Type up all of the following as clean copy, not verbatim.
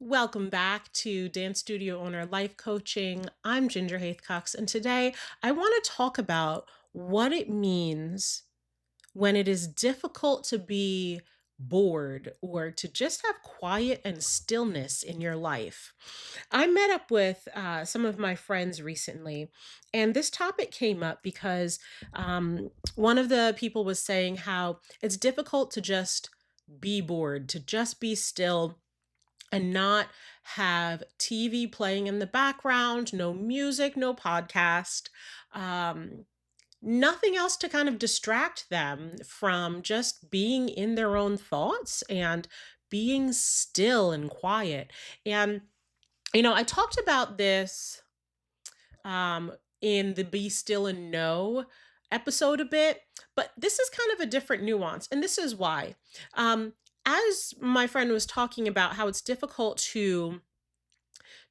Welcome back to Dance Studio Owner Life Coaching. I'm Ginger Haithcox, and today I want to talk about what it means when it is difficult to be bored or to just have quiet and stillness in your life. I met up with some of my friends recently, and this topic came up because one of the people was saying how it's difficult to just be bored, to just be still and not have TV playing in the background, no music, no podcast, um, nothing else to kind of distract them from just being in their own thoughts and being still and quiet. And, I talked about this in the Be Still and Know episode a bit, but this is kind of a different nuance. And this is why. Um, as my friend was talking about how it's difficult to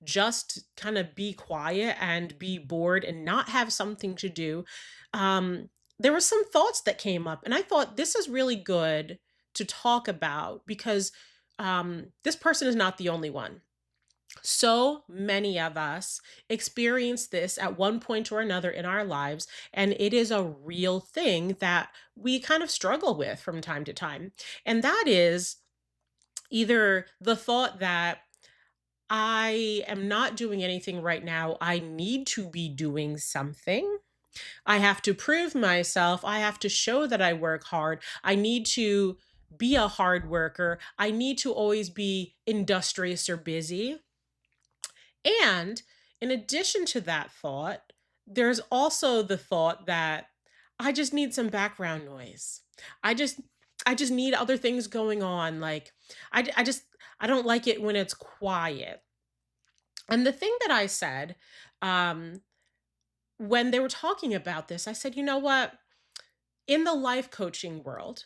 just kind of be quiet and be bored and not have something to do, there were some thoughts that came up. And I thought this is really good to talk about because this person is not the only one. So many of us experience this at one point or another in our lives, and it is a real thing that we kind of struggle with from time to time. And that is either the thought that I am not doing anything right now, I need to be doing something. I have to prove myself. I have to show that I work hard. I need to be a hard worker. I need to always be industrious or busy. And in addition to that thought, there's also the thought that I just need some background noise. I just I just need other things going on. Like I just I don't like it when it's quiet. And the thing that I said um when they were talking about this, I said, "You know what? In the life coaching world,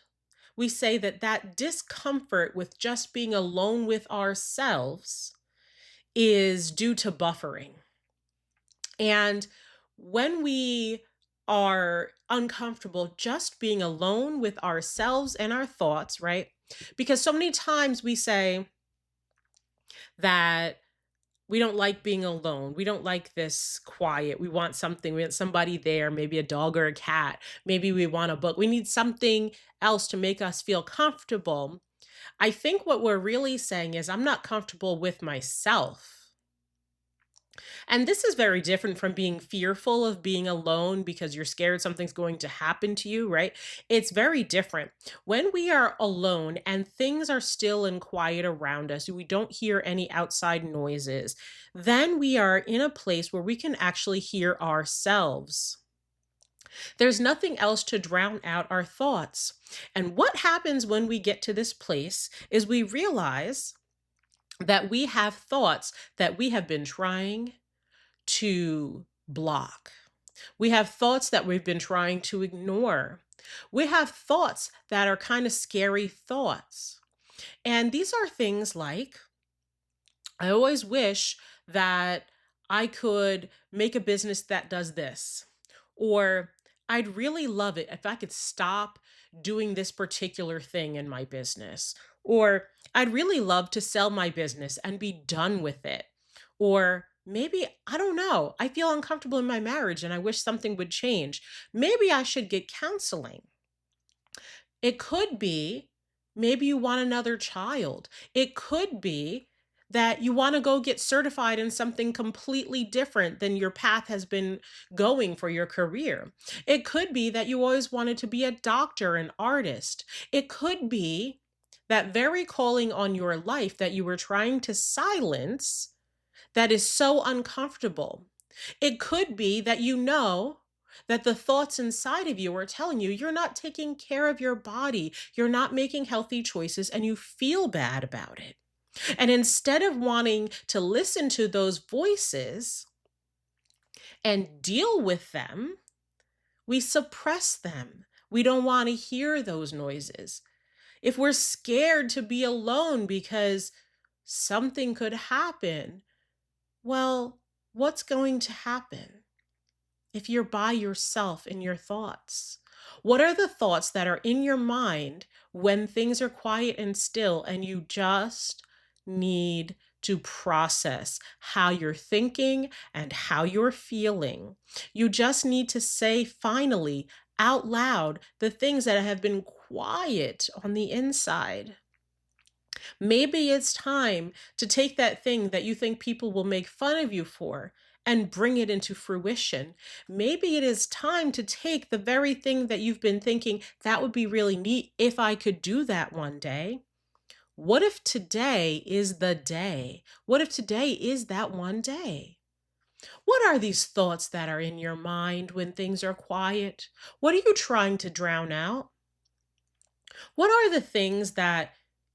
we say that discomfort with just being alone with ourselves is due to buffering. And when we are uncomfortable just being alone with ourselves and our thoughts, right? Because so many times we say that we don't like being alone. We don't like this quiet. We want something. We want somebody there, maybe a dog or a cat. Maybe we want a book. We need something else to make us feel comfortable. I think what we're really saying is, I'm not comfortable with myself. And this is very different from being fearful of being alone because you're scared something's going to happen to you, right? It's very different. When we are alone and things are still and quiet around us, we don't hear any outside noises, then we are in a place where we can actually hear ourselves. There's nothing else to drown out our thoughts. And what happens when we get to this place is we realize that we have thoughts that we have been trying to block. We have thoughts that we've been trying to ignore. We have thoughts that are kind of scary thoughts. And these are things like, I always wish that I could make a business that does this. Or I'd really love it if I could stop doing this particular thing in my business. Or I'd really love to sell my business and be done with it. Or maybe, I don't know, I feel uncomfortable in my marriage and I wish something would change. Maybe I should get counseling. It could be maybe you want another child. It could be that you want to go get certified in something completely different than your path has been going for your career. It could be that you always wanted to be a doctor, an artist. It could be that very calling on your life that you were trying to silence that is so uncomfortable. It could be that you know that the thoughts inside of you are telling you you're not taking care of your body, you're not making healthy choices, and you feel bad about it. And instead of wanting to listen to those voices and deal with them, we suppress them. We don't want to hear those noises. If we're scared to be alone because something could happen, well, what's going to happen if you're by yourself in your thoughts? What are the thoughts that are in your mind when things are quiet and still and you just need to process how you're thinking and how you're feeling. You just need to say finally out loud the things that have been quiet on the inside. Maybe it's time to take that thing that you think people will make fun of you for and bring it into fruition. Maybe it is time to take the very thing that you've been thinking, that would be really neat if I could do that one day. What if today is the day? What if today is that one day? What are these thoughts that are in your mind when things are quiet? What are you trying to drown out? What are the things that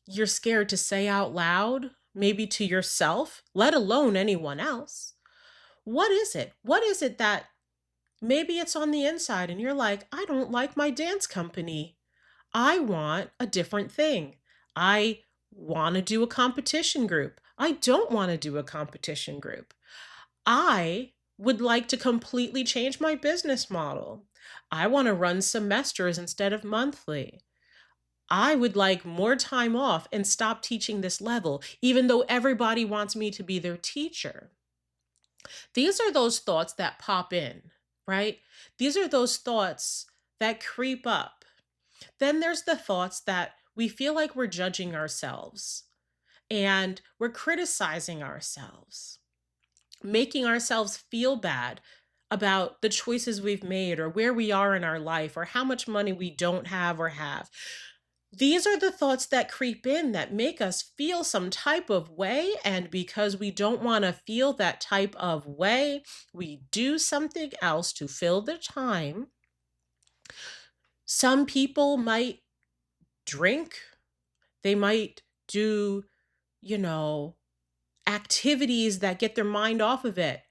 you're scared to say out loud, maybe to yourself, let alone anyone else? What is it? What is it that maybe it's on the inside and you're like, I don't like my dance company. I want a different thing. I want to do a competition group. I don't want to do a competition group. I would like to completely change my business model. I want to run semesters instead of monthly. I would like more time off and stop teaching this level, even though everybody wants me to be their teacher. These are those thoughts that pop in, right? These are those thoughts that creep up. Then there's the thoughts that we feel like we're judging ourselves and we're criticizing ourselves, making ourselves feel bad about the choices we've made or where we are in our life or how much money we don't have or have. These are the thoughts that creep in that make us feel some type of way. And because we don't want to feel that type of way, we do something else to fill the time. Some people might drink, they might do, you know, activities that get their mind off of it.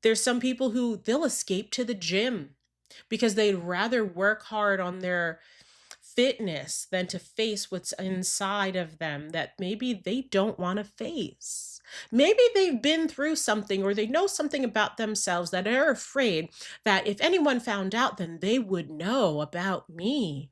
There's some people who they'll escape to the gym because they'd rather work hard on their fitness than to face what's inside of them that maybe they don't want to face. Maybe they've been through something or they know something about themselves that are afraid that if anyone found out, then they would know about me.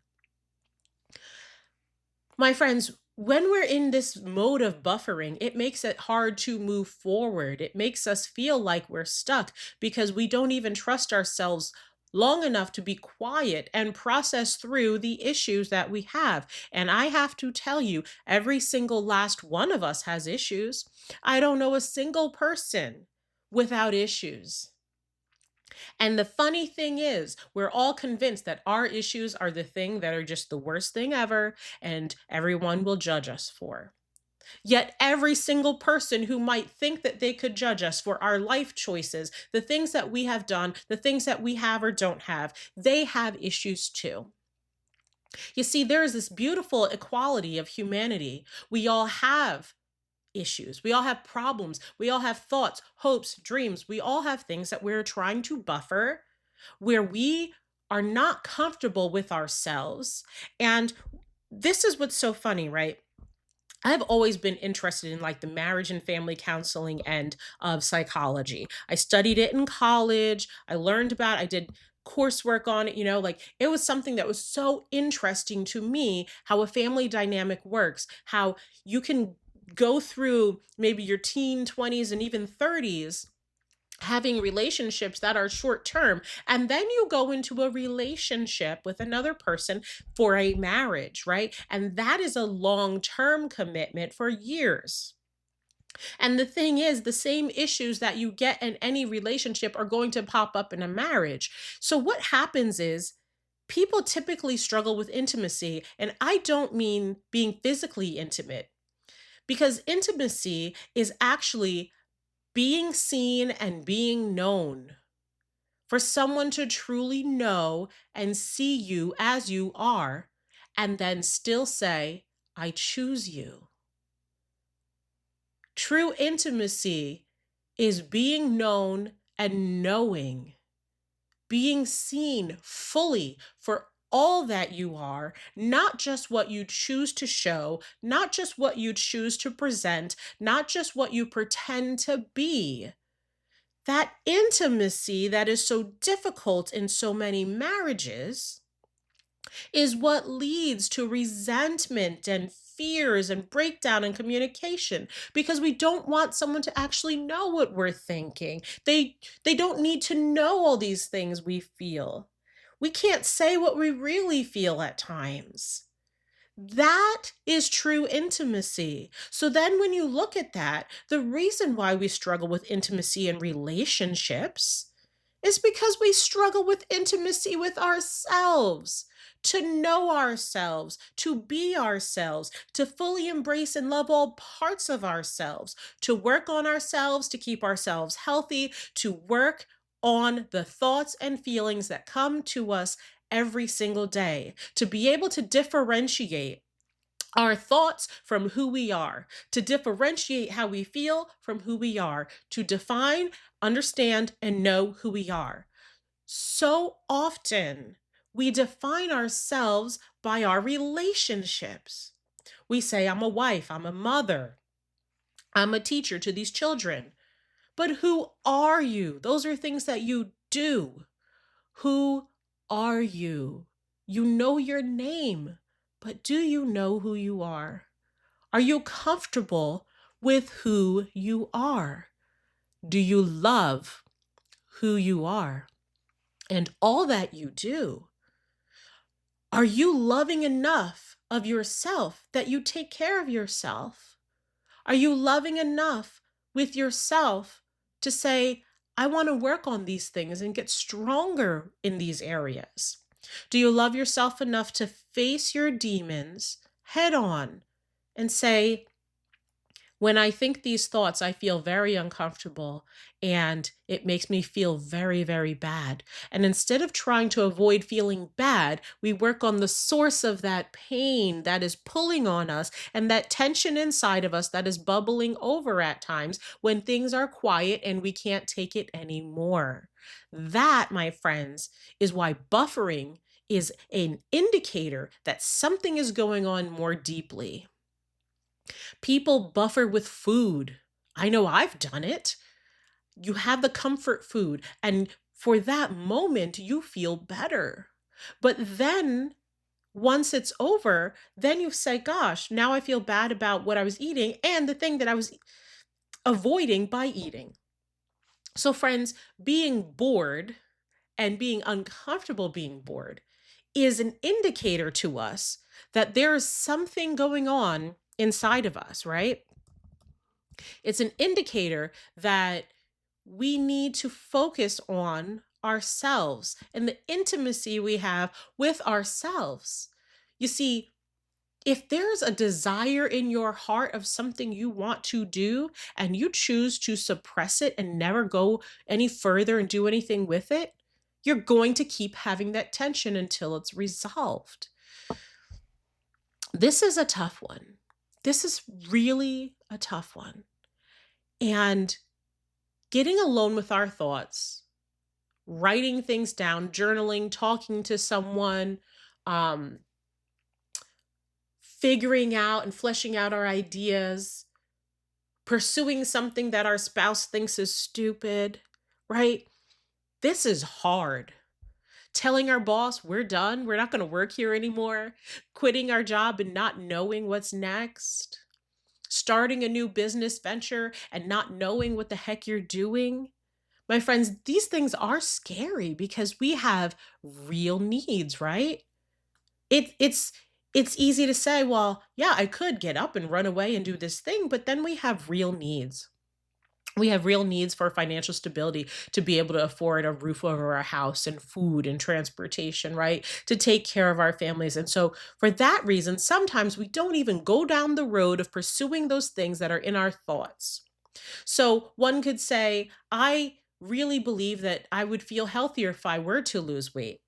My friends, when we're in this mode of buffering, it makes it hard to move forward. It makes us feel like we're stuck because we don't even trust ourselves long enough to be quiet and process through the issues that we have. And I have to tell you, every single last one of us has issues. I don't know a single person without issues. And the funny thing is, we're all convinced that our issues are the thing that are just the worst thing ever, and everyone will judge us for. Yet, every single person who might think that they could judge us for our life choices, the things that we have done, the things that we have or don't have, they have issues too. You see, there is this beautiful equality of humanity. We all have issues. We all have problems. We all have thoughts, hopes, dreams. We all have things that we're trying to buffer where we are not comfortable with ourselves. And this is what's so funny, right? I've always been interested in like the marriage and family counseling end of psychology. I studied it in college. I learned about, I did coursework on it, like it was something that was so interesting to me how a family dynamic works, how you can go through maybe your teen 20s and even 30s having relationships that are short term. And then you go into a relationship with another person for a marriage, right? And that is a long term commitment for years. And the thing is, the same issues that you get in any relationship are going to pop up in a marriage. So what happens is, people typically struggle with intimacy. And I don't mean being physically intimate, because intimacy is actually being seen and being known. For someone to truly know and see you as you are, and then still say, I choose you. True intimacy is being known and knowing, being seen fully for all that you are, not just what you choose to show, not just what you choose to present, not just what you pretend to be. That intimacy that is so difficult in so many marriages is what leads to resentment and fears and breakdown in communication because we don't want someone to actually know what we're thinking. They don't need to know all these things we feel. We can't say what we really feel at times. That is true intimacy. So then, when you look at that, the reason why we struggle with intimacy in relationships is because we struggle with intimacy with ourselves. To know ourselves, to be ourselves, to fully embrace and love all parts of ourselves, to work on ourselves, to keep ourselves healthy, to work on the thoughts and feelings that come to us every single day, to be able to differentiate our thoughts from who we are, to differentiate how we feel from who we are, to define, understand, and know who we are. So often, we define ourselves by our relationships. We say, I'm a wife, I'm a mother, I'm a teacher to these children. But who are you? Those are things that you do. Who are you? You know your name, but do you know who you are? Are you comfortable with who you are? Do you love who you are and all that you do? Are you loving enough of yourself that you take care of yourself? Are you loving enough with yourself to say, I want to work on these things and get stronger in these areas? Do you love yourself enough to face your demons head on and say, when I think these thoughts, I feel very uncomfortable and it makes me feel very, very bad. And instead of trying to avoid feeling bad, we work on the source of that pain that is pulling on us and that tension inside of us that is bubbling over at times when things are quiet and we can't take it anymore. That, my friends, is why buffering is an indicator that something is going on more deeply. People buffer with food. I know I've done it. You have the comfort food, and for that moment, you feel better. But then, once it's over, then you say, gosh, now I feel bad about what I was eating and the thing that I was avoiding by eating. So, friends, being bored and being uncomfortable being bored is an indicator to us that there is something going on inside of us, right? It's an indicator that we need to focus on ourselves and the intimacy we have with ourselves. You see, if there's a desire in your heart of something you want to do and you choose to suppress it and never go any further and do anything with it, you're going to keep having that tension until it's resolved. This is a tough one. This is really a tough one. And getting alone with our thoughts, writing things down, journaling, talking to someone, um, figuring out and fleshing out our ideas, pursuing something that our spouse thinks is stupid, right? This is hard. Telling our boss we're done, we're not going to work here anymore, quitting our job and not knowing what's next, starting a new business venture and not knowing what the heck you're doing. My friends, these things are scary because we have real needs, right? It's easy to say, well, yeah, I could get up and run away and do this thing, but then we have real needs. We have real needs for financial stability to be able to afford a roof over our house and food and transportation, right? To take care of our families. And so, for that reason, sometimes we don't even go down the road of pursuing those things that are in our thoughts. So, one could say, I really believe that I would feel healthier if I were to lose weight.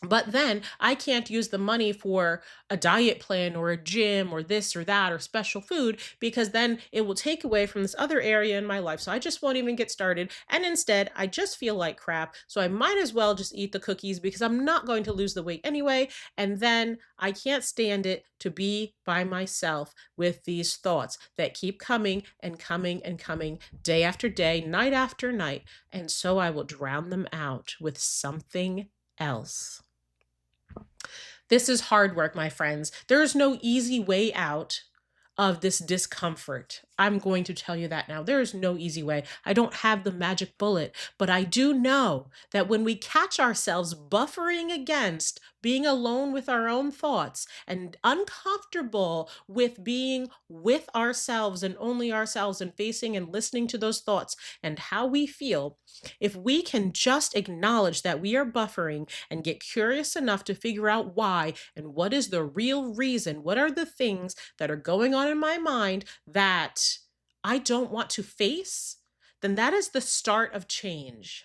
But then I can't use the money for a diet plan or a gym or this or that or special food because then it will take away from this other area in my life. So I just won't even get started. And instead, I just feel like crap. So I might as well just eat the cookies because I'm not going to lose the weight anyway. And then I can't stand it to be by myself with these thoughts that keep coming and coming and coming day after day, night after night. And so I will drown them out with something else. This is hard work, my friends. There is no easy way out of this discomfort. I'm going to tell you that now. There is no easy way. I don't have the magic bullet, but I do know that when we catch ourselves buffering against being alone with our own thoughts and uncomfortable with being with ourselves and only ourselves and facing and listening to those thoughts and how we feel, if we can just acknowledge that we are buffering and get curious enough to figure out why and what is the real reason, what are the things that are going on in my mind that I don't want to face, then that is the start of change.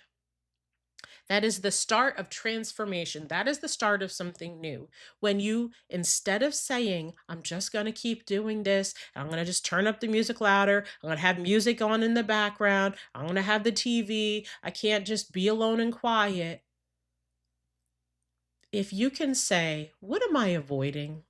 That is the start of transformation. That is the start of something new. When you, instead of saying, I'm just going to keep doing this, I'm going to just turn up the music louder, I'm going to have music on in the background, I'm going to have the TV, I can't just be alone and quiet. If you can say, what am I avoiding?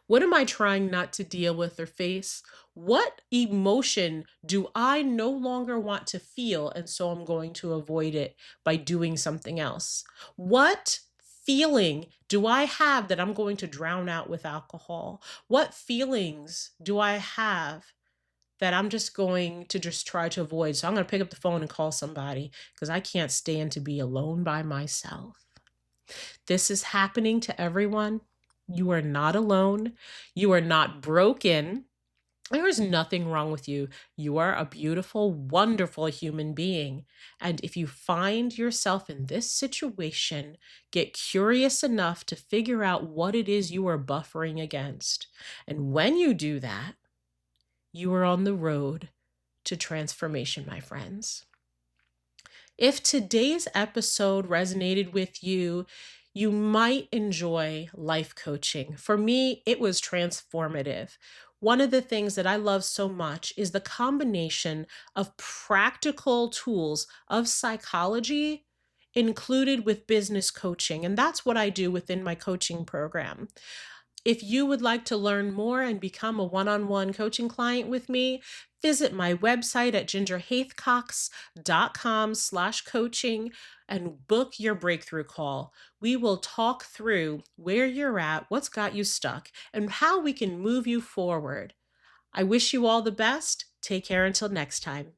What am I trying not to deal with or face? What emotion do I no longer want to feel? And so I'm going to avoid it by doing something else. What feeling do I have that I'm going to drown out with alcohol? What feelings do I have that I'm just going to just try to avoid? So I'm going to pick up the phone and call somebody because I can't stand to be alone by myself. This is happening to everyone. You are not alone. You are not broken. There is nothing wrong with you. You are a beautiful, wonderful human being. And if you find yourself in this situation, get curious enough to figure out what it is you are buffering against. And when you do that, you are on the road to transformation, my friends. If today's episode resonated with you, you might enjoy life coaching. For me, it was transformative. One of the things that I love so much is the combination of practical tools of psychology included with business coaching. And that's what I do within my coaching program. If you would like to learn more and become a one-on-one coaching client with me, visit my website at gingerhaithcox.com/coaching and book your breakthrough call. We will talk through where you're at, what's got you stuck, and how we can move you forward. I wish you all the best. Take care until next time.